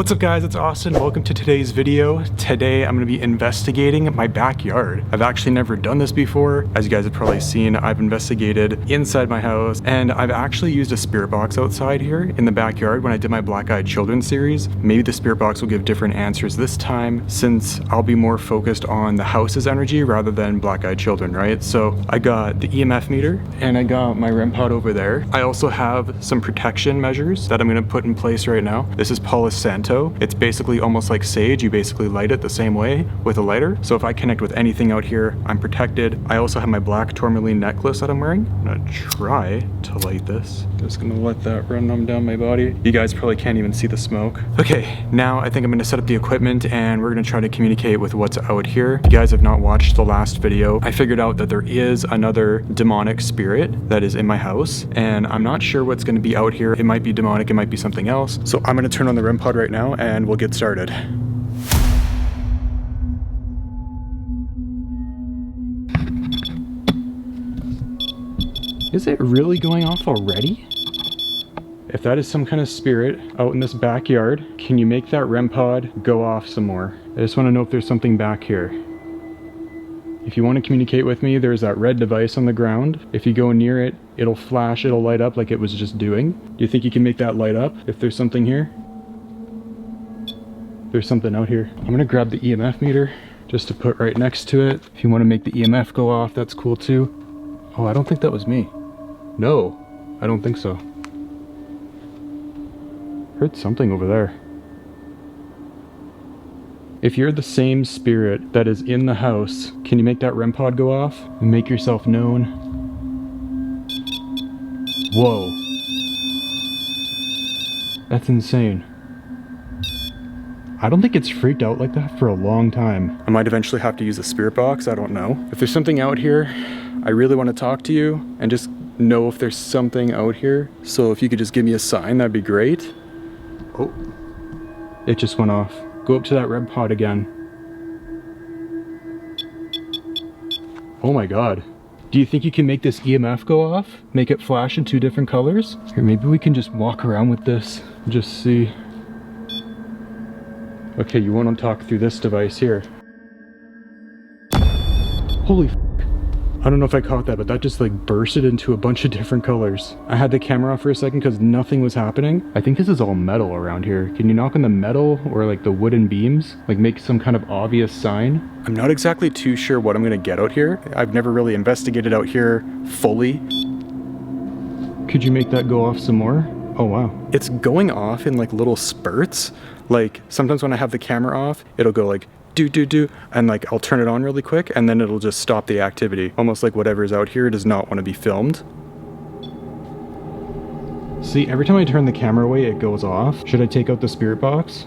What's up guys, it's Austin. Welcome to today's video. Today I'm going to be investigating my backyard. I've actually never done this before. As you guys have probably seen, I've investigated inside my house and I've actually used a spirit box outside here in the backyard when I did my Black Eyed Children series. Maybe the spirit box will give different answers this time since I'll be more focused on the house's energy rather than Black Eyed Children, right? So I got the EMF meter and I got my REM pod over there. I also have some protection measures that I'm going to put in place right now. This is Palo Santo. It's basically almost like sage. You basically light it the same way with a lighter. So if I connect with anything out here, I'm protected. I also have my black tourmaline necklace that I'm wearing. I'm gonna try to light this. Just gonna let that run down my body. You guys probably can't even see the smoke. Okay, now I think I'm gonna set up the equipment and we're gonna try to communicate with what's out here. If you guys have not watched the last video, I figured out that there is another demonic spirit that is in my house and I'm not sure what's gonna be out here. It might be demonic, it might be something else. So I'm gonna turn on the REM pod right now and we'll get started. Is it really going off already? If that is some kind of spirit out in this backyard, can you make that REM pod go off some more? I just want to know if there's something back here. If you want to communicate with me, there's that red device on the ground. If you go near it, it'll flash, it'll light up like it was just doing. Do you think you can make that light up if there's something here? There's something out here. I'm gonna grab the EMF meter just to put right next to it. If you want to make the EMF go off, that's cool too. Oh, I don't think that was me. No, I don't think so. Heard something over there. If you're the same spirit that is in the house, can you make that REM pod go off and make yourself known? Whoa. That's insane. I don't think it's freaked out like that for a long time. I might eventually have to use a spirit box, I don't know. If there's something out here, I really want to talk to you and just know if there's something out here. So if you could just give me a sign, that'd be great. Oh, it just went off. Go up to that REM pod again. Oh my god. Do you think you can make this EMF go off? Make it flash in 2 different colors? Here, maybe we can just walk around with this and just see. Okay, you want to talk through this device here. Holy f***. I don't know if I caught that, but that just like bursted into a bunch of different colors. I had the camera off for a second because nothing was happening. I think this is all metal around here. Can you knock on the metal or like the wooden beams? Like make some kind of obvious sign? I'm not exactly too sure what I'm gonna get out here. I've never really investigated out here fully. Could you make that go off some more? Oh wow. It's going off in like little spurts. Like sometimes when I have the camera off, it'll go like do, and like I'll turn it on really quick and then it'll just stop the activity. Almost like whatever's out here does not want to be filmed. See, every time I turn the camera away, it goes off. Should I take out the spirit box?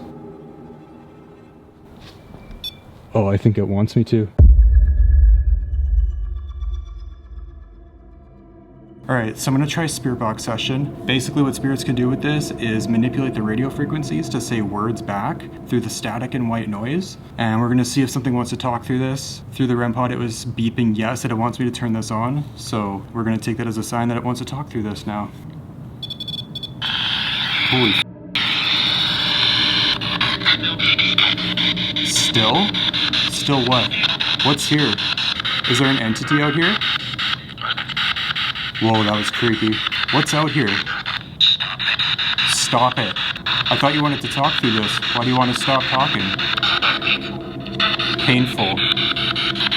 Oh, I think it wants me to. Alright, so I'm going to try spirit box session. Basically what spirits can do with this is manipulate the radio frequencies to say words back through the static and white noise. And we're going to see if something wants to talk through this. Through the REM pod it was beeping yes, and it wants me to turn this on. So we're going to take that as a sign that it wants to talk through this now. Holy f***. Still? Still what? What's here? Is there an entity out here? Whoa, that was creepy. What's out here? Stop it. I thought you wanted to talk through this. Why do you want to stop talking? Painful.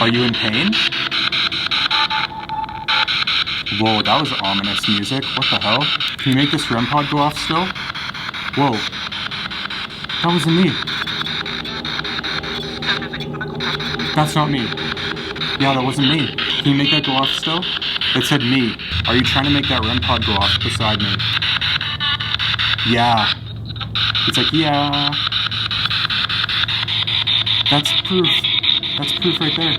Are you in pain? Whoa, that was ominous music. What the hell? Can you make this REM pod go off still? Whoa. That wasn't me. That's not me. Yeah, that wasn't me. Can you make that go off still? It said me. Are you trying to make that REM pod go off beside me? Yeah. It's like, yeah. That's proof. That's proof right there.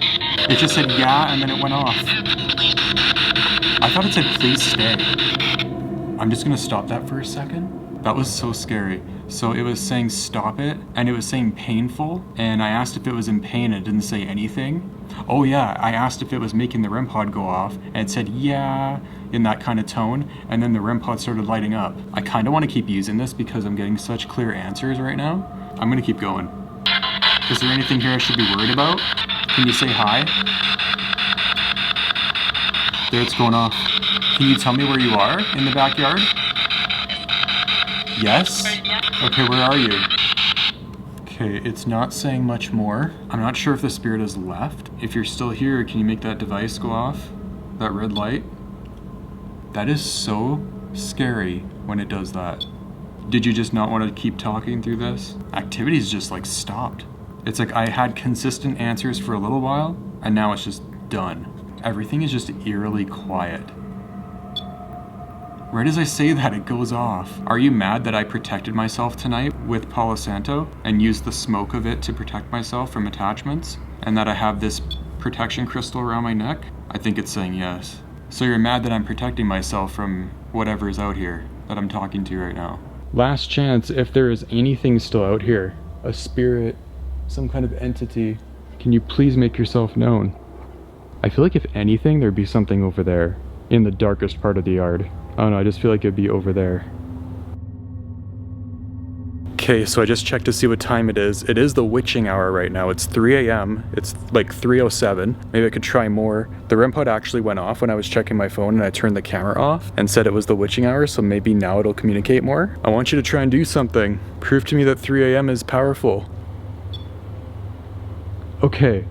It just said yeah and then it went off. I thought it said please stay. I'm just gonna stop that for a second. That was so scary. So it was saying stop it and it was saying painful, and I asked if it was in pain and it didn't say anything. Oh yeah, I asked if it was making the REM pod go off, and it said yeah, in that kind of tone, and then the REM pod started lighting up. I kind of want to keep using this because I'm getting such clear answers right now. I'm gonna keep going. Is there anything here I should be worried about? Can you say hi? There, it's going off. Can you tell me where you are in the backyard? Yes? Okay, where are you? Okay, it's not saying much more. I'm not sure if the spirit has left. If you're still here, can you make that device go off? That red light? That is so scary when it does that. Did you just not want to keep talking through this? Activity's just like stopped. It's like I had consistent answers for a little while, and now it's just done. Everything is just eerily quiet. Right as I say that, it goes off. Are you mad that I protected myself tonight with Palo Santo and used the smoke of it to protect myself from attachments? And that I have this protection crystal around my neck? I think it's saying yes. So you're mad that I'm protecting myself from whatever's out here that I'm talking to right now. Last chance, if there is anything still out here, a spirit, some kind of entity, can you please make yourself known? I feel like if anything, there'd be something over there in the darkest part of the yard. I don't know, I just feel like it'd be over there. Okay, so I just checked to see what time it is. It is the witching hour right now. It's 3 a.m. It's like 3:07. Maybe I could try more. The REM pod actually went off when I was checking my phone and I turned the camera off and said it was the witching hour, so maybe now it'll communicate more. I want you to try and do something. Prove to me that 3 a.m. is powerful. Okay.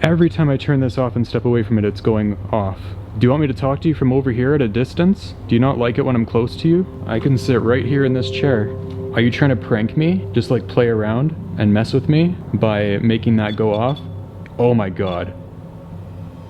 Every time I turn this off and step away from it, it's going off. Do you want me to talk to you from over here at a distance? Do you not like it when I'm close to you? I can sit right here in this chair. Are you trying to prank me? Just like play around and mess with me by making that go off? Oh my god.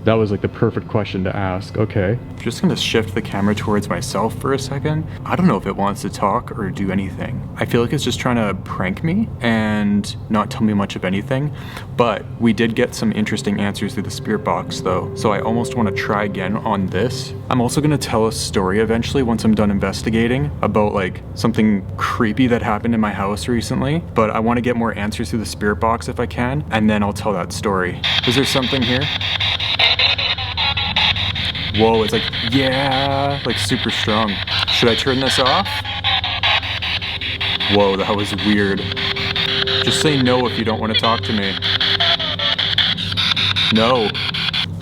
That was like the perfect question to ask. Okay. Just gonna shift the camera towards myself for a second. I don't know if it wants to talk or do anything. I feel like it's just trying to prank me and not tell me much of anything. But we did get some interesting answers through the spirit box though. So I almost want to try again on this. I'm also gonna tell a story eventually once I'm done investigating about like something creepy that happened in my house recently. But I want to get more answers through the spirit box if I can. And then I'll tell that story. Is there something here? Whoa, it's like, yeah, like super strong. Should I turn this off? Whoa, that was weird. Just say no if you don't want to talk to me. No.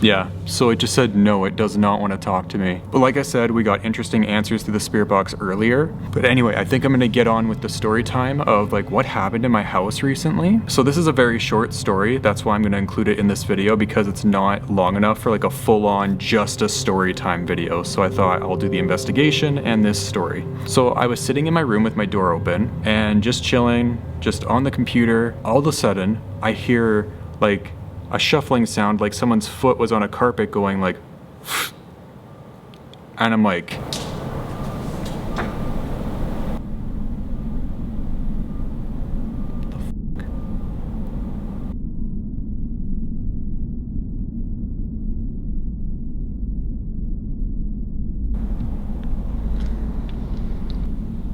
Yeah, so it just said no, it does not want to talk to me. But like I said, we got interesting answers through the spirit box earlier. But anyway, I think I'm gonna get on with the story time of like what happened in my house recently. So this is a very short story. That's why I'm gonna include it in this video because it's not long enough for like a full-on just a story time video. So I thought I'll do the investigation and this story. So I was sitting in my room with my door open and just chilling, just on the computer. All of a sudden, I hear like a shuffling sound, like someone's foot was on a carpet going like, and I'm like,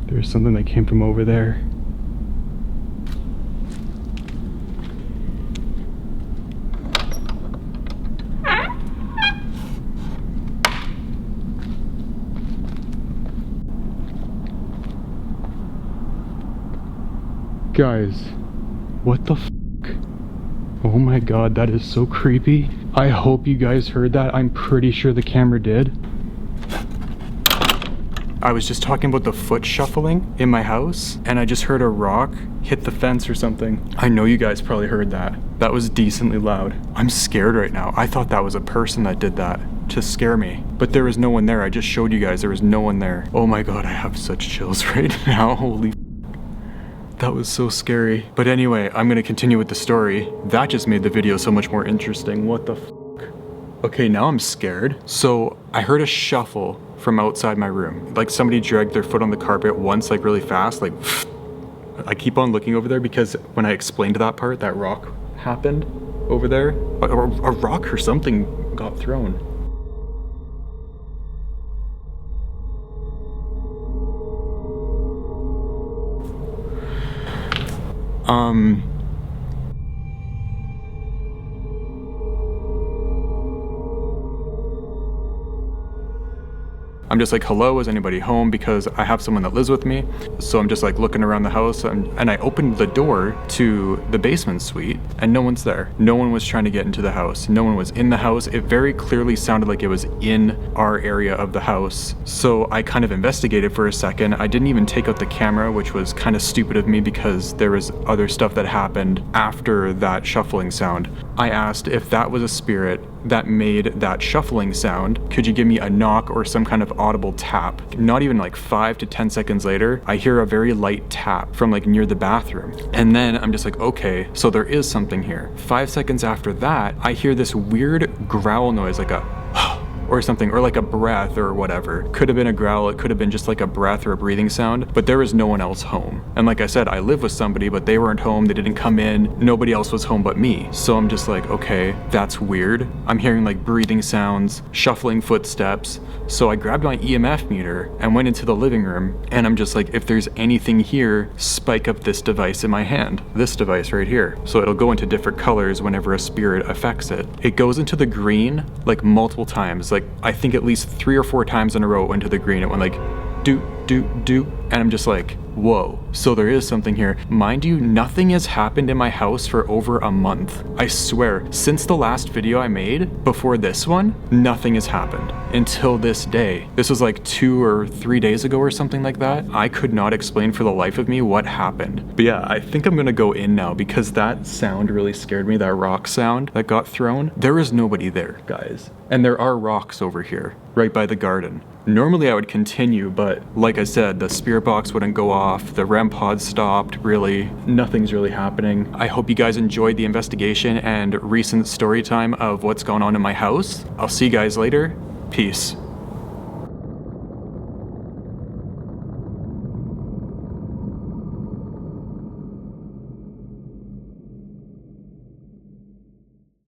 there's something that came from over there. Guys, what the f***? Oh my god, that is so creepy. I hope you guys heard that. I'm pretty sure the camera did. I was just talking about the foot shuffling in my house, and I just heard a rock hit the fence or something. I know you guys probably heard that. That was decently loud. I'm scared right now. I thought that was a person that did that to scare me. But there was no one there. I just showed you guys there was no one there. Oh my god, I have such chills right now. Holy f***. That was so scary. But anyway, I'm gonna continue with the story. That just made the video so much more interesting. What the f***? Okay, now I'm scared. So I heard a shuffle from outside my room. Like somebody dragged their foot on the carpet once, like really fast, like I keep on looking over there because when I explained that part, that rock happened over there. A rock or something got thrown. I'm just like, hello, is anybody home? Because I have someone that lives with me. So I'm just like looking around the house, and I opened the door to the basement suite and no one's there. No one was trying to get into the house. No one was in the house. It very clearly sounded like it was in our area of the house. So I kind of investigated for a second. I didn't even take out the camera, which was kind of stupid of me because there was other stuff that happened after that shuffling sound. I asked if that was a spirit that made that shuffling sound, could you give me a knock or some kind of audible tap? Not even like 5 to 10 seconds later, I hear a very light tap from like near the bathroom. And then I'm just like, okay, so there is something here. 5 seconds after that, I hear this weird growl noise, like a or something, or like a breath or whatever. Could have been a growl, it could have been just like a breath or a breathing sound, but there was no one else home. And like I said, I live with somebody, but they weren't home, they didn't come in, nobody else was home but me. So I'm just like, okay, that's weird. I'm hearing like breathing sounds, shuffling footsteps. So I grabbed my EMF meter and went into the living room, and I'm just like, if there's anything here, spike up this device in my hand. This device right here. So it'll go into different colors whenever a spirit affects it. It goes into the green like multiple times. Like I think at least 3 or 4 times in a row it went to the green. It went like doot, doot, doot. And I'm just like, whoa, so there is something here. Mind you, nothing has happened in my house for over a month. I swear, since the last video I made, before this one, nothing has happened until this day. This was like 2 or 3 days ago or something like that. I could not explain for the life of me what happened. But yeah, I think I'm gonna go in now because that sound really scared me, that rock sound that got thrown. There is nobody there, guys. And there are rocks over here, right by the garden. Normally I would continue, but like I said, the spirit box wouldn't go off, the REM pod stopped, really, nothing's really happening. I hope you guys enjoyed the investigation and recent story time of what's going on in my house. I'll see you guys later. Peace.